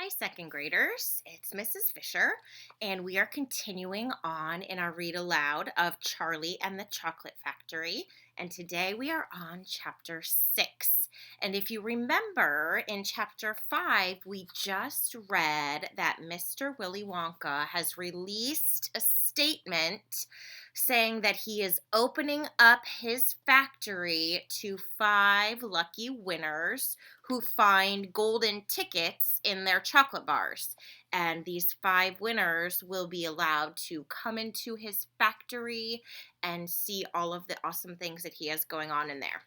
Hi, second graders. It's Mrs. Fisher, and we are continuing on in our read aloud of Charlie and the Chocolate Factory. And today we are on chapter 6. And if you remember, in chapter 5, we just read that Mr. Willy Wonka has released a statement saying that he is opening up his factory to 5 lucky winners who find golden tickets in their chocolate bars. And these 5 winners will be allowed to come into his factory and see all of the awesome things that he has going on in there.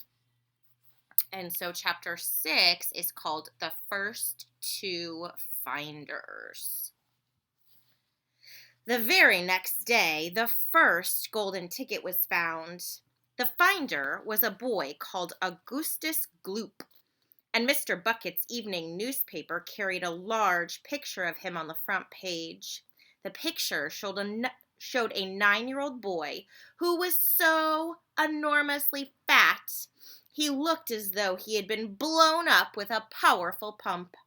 And so, chapter 6 is called The First Two Finders. The very next day, the first golden ticket was found. The finder was a boy called Augustus Gloop, and Mr. Bucket's evening newspaper carried a large picture of him on the front page. The picture showed a 9-year-old boy who was so enormously fat, he looked as though he had been blown up with a powerful pump.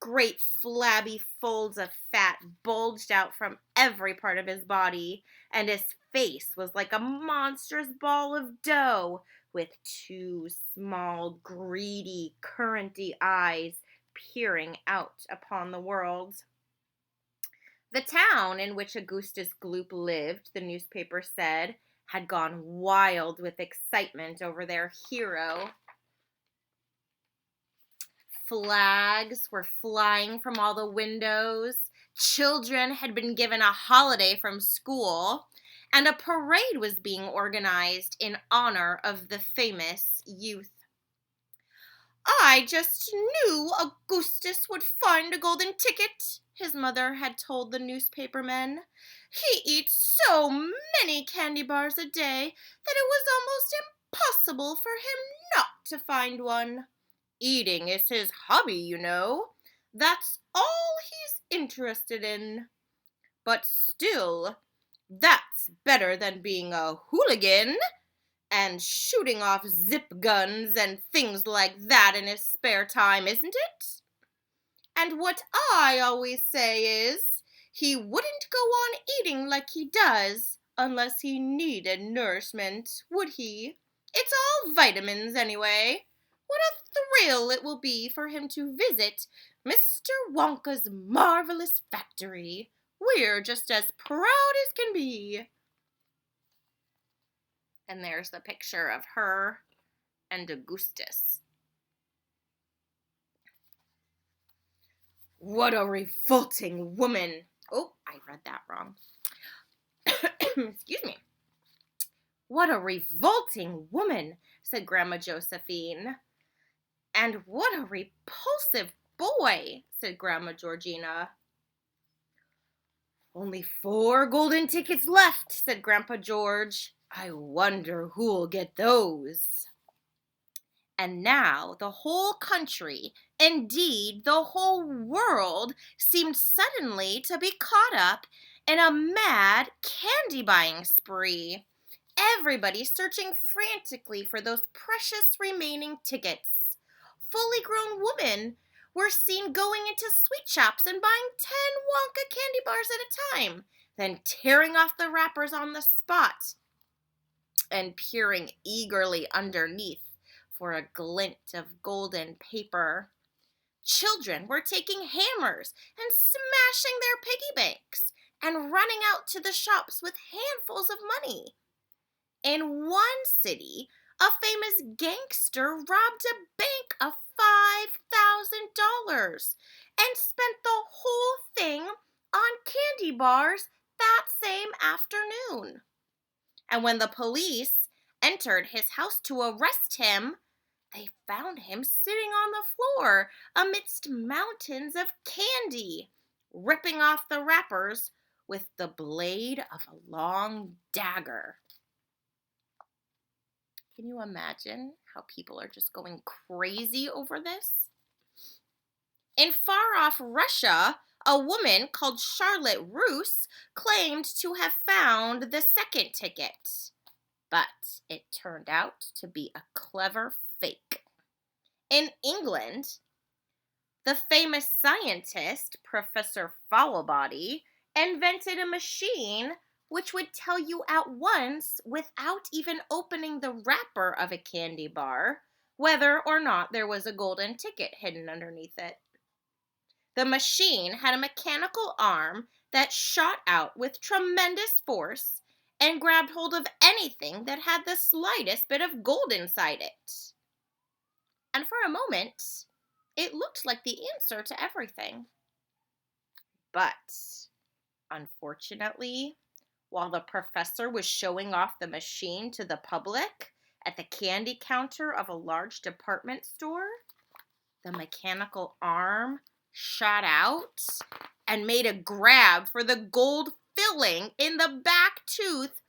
Great flabby folds of fat bulged out from every part of his body, and his face was like a monstrous ball of dough with 2 small, greedy, curranty eyes peering out upon the world. The town in which Augustus Gloop lived, the newspaper said, had gone wild with excitement over their hero. Flags were flying from all the windows. Children had been given a holiday from school, and a parade was being organized in honor of the famous youth. "I just knew Augustus would find a golden ticket," his mother had told the newspapermen. "He eats so many candy bars a day that it was almost impossible for him not to find one. Eating is his hobby, you know. That's all he's interested in. But still, that's better than being a hooligan and shooting off zip guns and things like that in his spare time, isn't it? And what I always say is, he wouldn't go on eating like he does unless he needed nourishment, would he? It's all vitamins anyway. What a thrill it will be for him to visit Mr. Wonka's marvelous factory. We're just as proud as can be." And there's the picture of her and Augustus. "What a revolting woman." Oh, I read that wrong. Excuse me. "What a revolting woman," said Grandma Josephine. "And what a repulsive boy," said Grandma Georgina. "Only 4 golden tickets left," said Grandpa George. "I wonder who'll get those." And now the whole country, indeed the whole world, seemed suddenly to be caught up in a mad candy buying spree. Everybody searching frantically for those precious remaining tickets. Fully grown women were seen going into sweet shops and buying 10 Wonka candy bars at a time, then tearing off the wrappers on the spot and peering eagerly underneath for a glint of golden paper. Children were taking hammers and smashing their piggy banks and running out to the shops with handfuls of money. In one city, a famous gangster robbed a bank of $5,000 and spent the whole thing on candy bars that same afternoon. And when the police entered his house to arrest him, they found him sitting on the floor amidst mountains of candy, ripping off the wrappers with the blade of a long dagger. Can you imagine how people are just going crazy over this? In far-off Russia, a woman called Charlotte Roos claimed to have found the second ticket, but it turned out to be a clever fake. In England, The famous scientist, Professor Followbody, invented a machine which would tell you at once, without even opening the wrapper of a candy bar, whether or not there was a golden ticket hidden underneath it. The machine had a mechanical arm that shot out with tremendous force and grabbed hold of anything that had the slightest bit of gold inside it. And for a moment, it looked like the answer to everything. But, unfortunately, while the professor was showing off the machine to the public at the candy counter of a large department store, the mechanical arm shot out and made a grab for the gold filling in the back tooth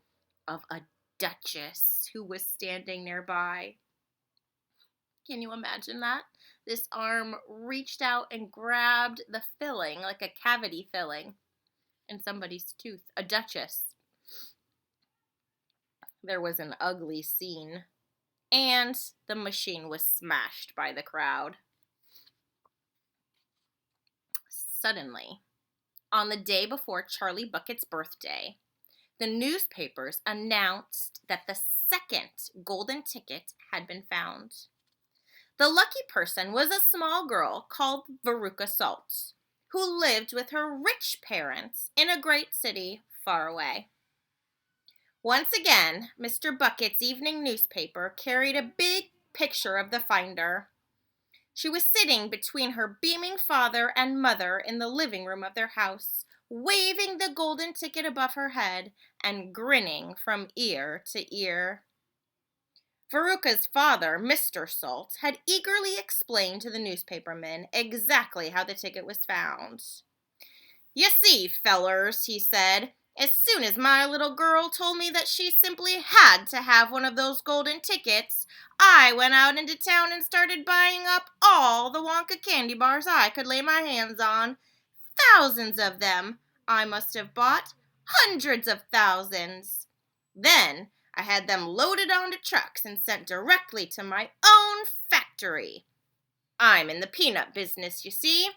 of a duchess who was standing nearby. Can you imagine that? This arm reached out and grabbed the filling, like a cavity filling, in somebody's tooth. A duchess. There was an ugly scene, and the machine was smashed by the crowd. Suddenly, on the day before Charlie Bucket's birthday, the newspapers announced that the second golden ticket had been found. The lucky person was a small girl called Veruca Salt, who lived with her rich parents in a great city far away. Once again, Mr. Bucket's evening newspaper carried a big picture of the finder. She was sitting between her beaming father and mother in the living room of their house, waving the golden ticket above her head and grinning from ear to ear. Veruca's father, Mr. Salt, had eagerly explained to the newspapermen exactly how the ticket was found. "You see, fellers," he said, "as soon as my little girl told me that she simply had to have one of those golden tickets, I went out into town and started buying up all the Wonka candy bars I could lay my hands on. Thousands of them I must have bought, hundreds of thousands. Then I had them loaded onto trucks and sent directly to my own factory. I'm in the peanut business, you see,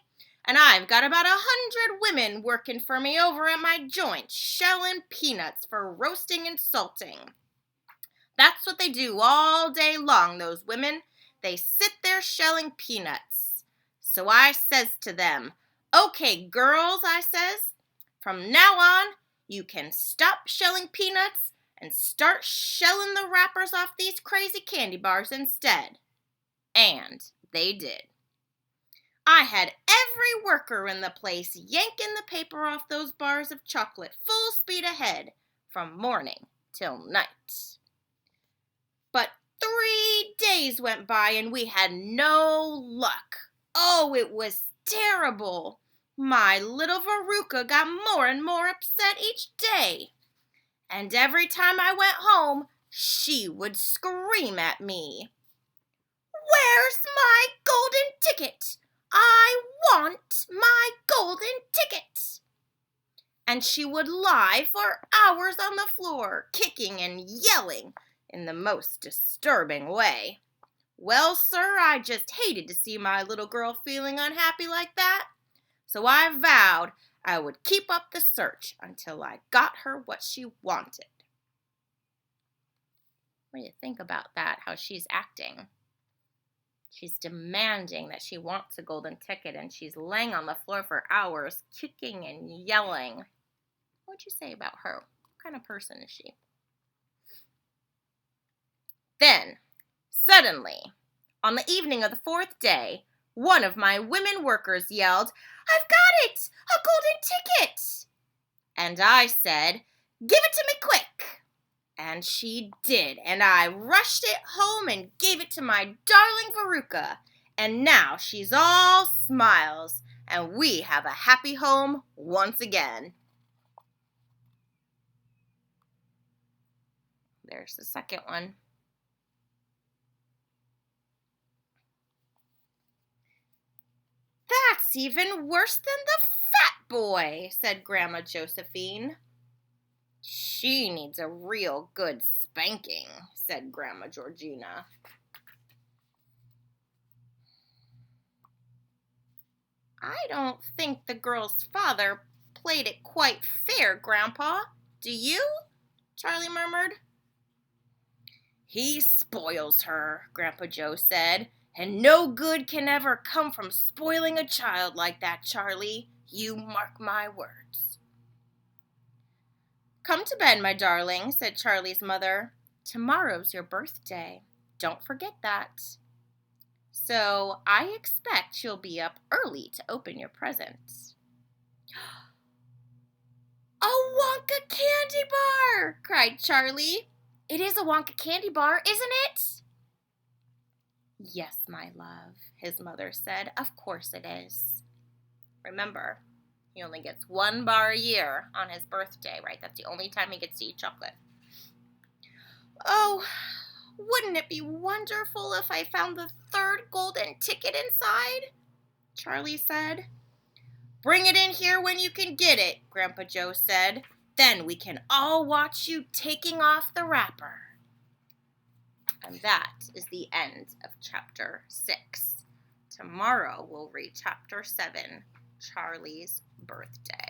and I've got about 100 women working for me over at my joint, shelling peanuts for roasting and salting. That's what they do all day long, those women. They sit there shelling peanuts. So I says to them, 'Okay, girls,' I says, 'from now on, you can stop shelling peanuts and start shelling the wrappers off these crazy candy bars instead.' And they did. I had every worker in the place yanking the paper off those bars of chocolate full speed ahead from morning till night. But 3 days went by and we had no luck. Oh, it was terrible. My little Veruca got more and more upset each day. And every time I went home, she would scream at me, 'Where's my golden ticket? I want my golden ticket!' And she would lie for hours on the floor, kicking and yelling in the most disturbing way. Well, sir, I just hated to see my little girl feeling unhappy like that, so I vowed I would keep up the search until I got her what she wanted." What do you think about that, how she's acting? She's demanding that she wants a golden ticket, and she's laying on the floor for hours, kicking and yelling. What would you say about her? What kind of person is she? Then, suddenly, on the evening of the 4th day, one of my women workers yelled, "I've got it! A golden ticket!" And I said, "Give it to me quick!" And she did, and I rushed it home and gave it to my darling Veruca. And now she's all smiles, and we have a happy home once again. There's the second one. "That's even worse than the fat boy," said Grandma Josephine. "She needs a real good spanking," said Grandma Georgina. I don't think the girl's father played it quite fair, Grandpa. Do you? Charlie murmured. He spoils her, Grandpa Joe said, and no good can ever come from spoiling a child like that, Charlie. You mark my words. Come to bed, my darling, said Charlie's mother. Tomorrow's your birthday. Don't forget that. So I expect you'll be up early to open your presents. A Wonka candy bar! Cried Charlie. It is a Wonka candy bar, isn't it? Yes, my love, his mother said. Of course it is. Remember, he only gets 1 bar a year on his birthday, right? That's the only time he gets to eat chocolate. Oh, wouldn't it be wonderful if I found the 3rd golden ticket inside? Charlie said. Bring it in here when you can get it, Grandpa Joe said. Then we can all watch you taking off the wrapper. And that is the end of chapter 6. Tomorrow we'll read chapter 7, Charlie's birthday.